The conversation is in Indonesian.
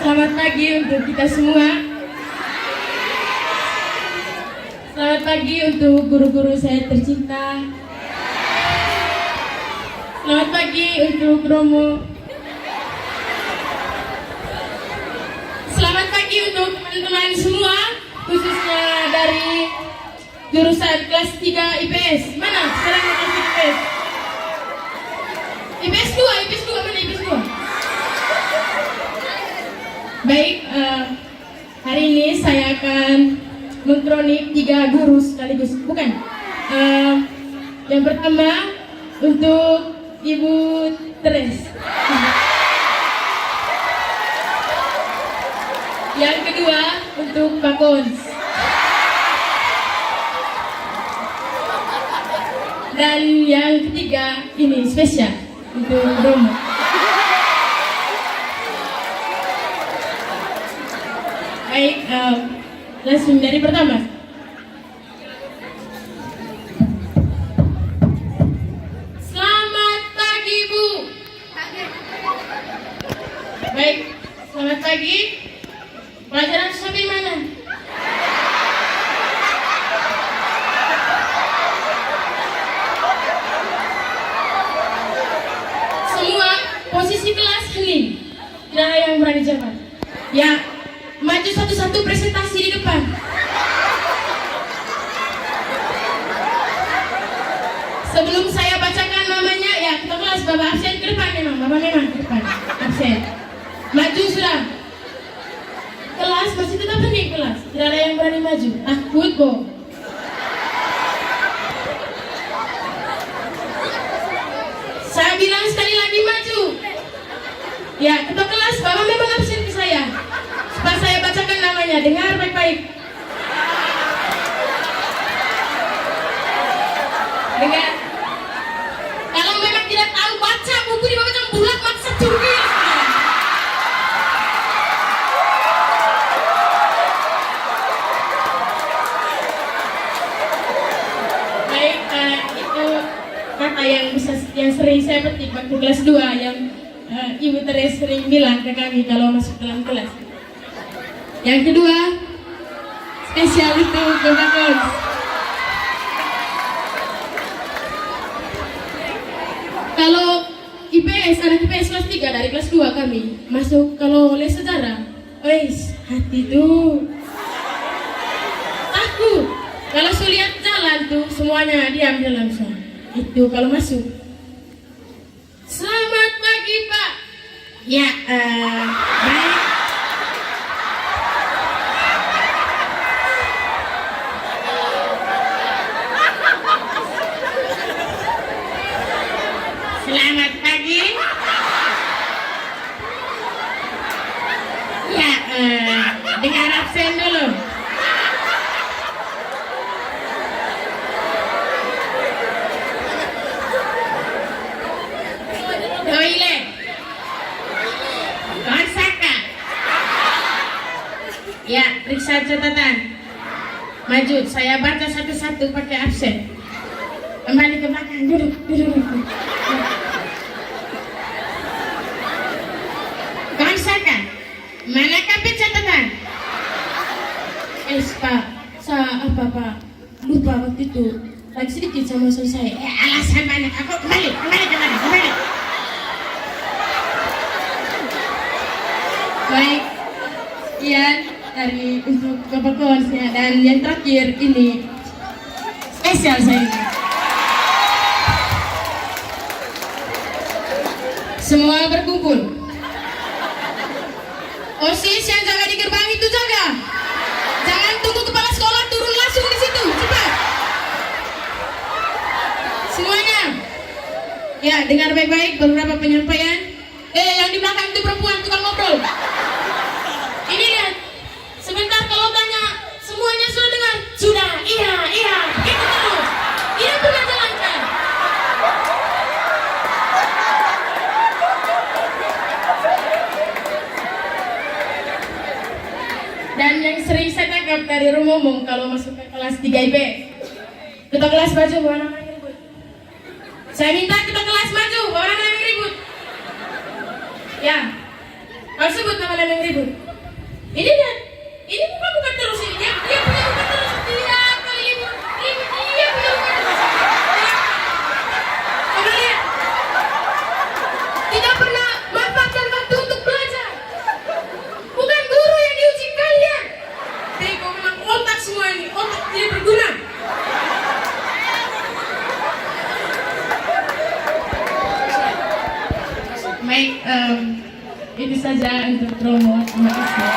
Selamat pagi untuk kita semua. Selamat pagi untuk guru-guru saya tercinta. Selamat pagi untuk Romo. Selamat pagi untuk teman-teman semua, khususnya dari jurusan kelas 3 IPS. Mana? Sekarang kelas IPS. IPS 2, IPS 2 mana IPS 2? Baik, hari ini saya akan mengkronik 3 guru sekaligus. Bukan. Yang pertama untuk Ibu Teres. Yang kedua untuk Pak Kons. Dan yang ketiga ini spesial untuk Romo. Baik, langsung dari pertama. Selamat pagi, Bu. Baik, selamat pagi. Pelajaran sampai mana? Semua posisi kelas hening. Tidak ada yang berani jawab. Ya, maju satu-satu presentasi di depan. Sebelum saya bacakan namanya, ya kita kelas Bapak absen ke depan memang. Bapak memang ke depan. Absen. Maju sudah. Kelas masih tetap hening kelas. Tidak ada yang berani maju. Takut kok. Saya bilang sekali lagi maju. Ya, ketua kelas Bapak memang absen ke saya. Supaya saya bacakan namanya. Dengar baik-baik. Dengar. Kalau memang tidak tahu baca buku di bawah bulat maksa curi. Baik, itu kata yang sering saya petik waktu kelas 2 yang Ibu Teres sering bilang ke kami kalau masuk dalam kelas. Yang kedua, spesial itu Bapak Kons. Kalau IPS, anak IPS kelas 3 dari kelas 2 kami masuk kalau les sejarah, wes hati tuh aku kalau sulihat jalan tuh semuanya diam langsung. Itu kalau masuk. Selamat pagi Pak. Ya, baik. Selamat pagi. Ya, dengar absen dulu. Toilet. Konsaka. Ya, periksa catatan. Maju, saya baca satu-satu pakai absen. Kembali ke belakang, duduk. Konsaka. Mana kapit catatan? Pak, Pak? Lupa waktu itu. Lagi sedikit sama selesai. Alasan banyak. Aku kembali. Baik, sekian dari untuk Bapak Konsnya. Dan yang terakhir ini spesial saya ini. Semua berkumpul. OSIS yang jaga di gerbang itu jaga. Jangan tunggu kepala sekolah turun langsung di situ. Cepat. Semuanya. Ya, dengar baik-baik beberapa penyampaian. Yang di belakang itu perempuan tukang ngobrol. Ini lihat. Sebentar kalau tanya semuanya sudah dengar. Sudah. Iya. Gitu terus. Ini pernah jalankan. Dan yang sering saya tangkap dari Romo kalau masuk ke kelas 3 IB, ketua kelas maju, bawa nama yang ribut. Saya minta ketua kelas maju, bawa nama yang ribut. Ya, Kau sebut nama yang ribut. Ini kan, ini bukan terus ini. Dia punya bukan terus tiap kali ribut. Dia punya bukan terus. Kau lihat, tidak pernah manfaatkan waktu untuk belajar. Bukan guru yang diuji kalian. Tapi kau memang otak semua ini, otak tidak berguna. Baik, itu saja untuk promo. Terima kasih.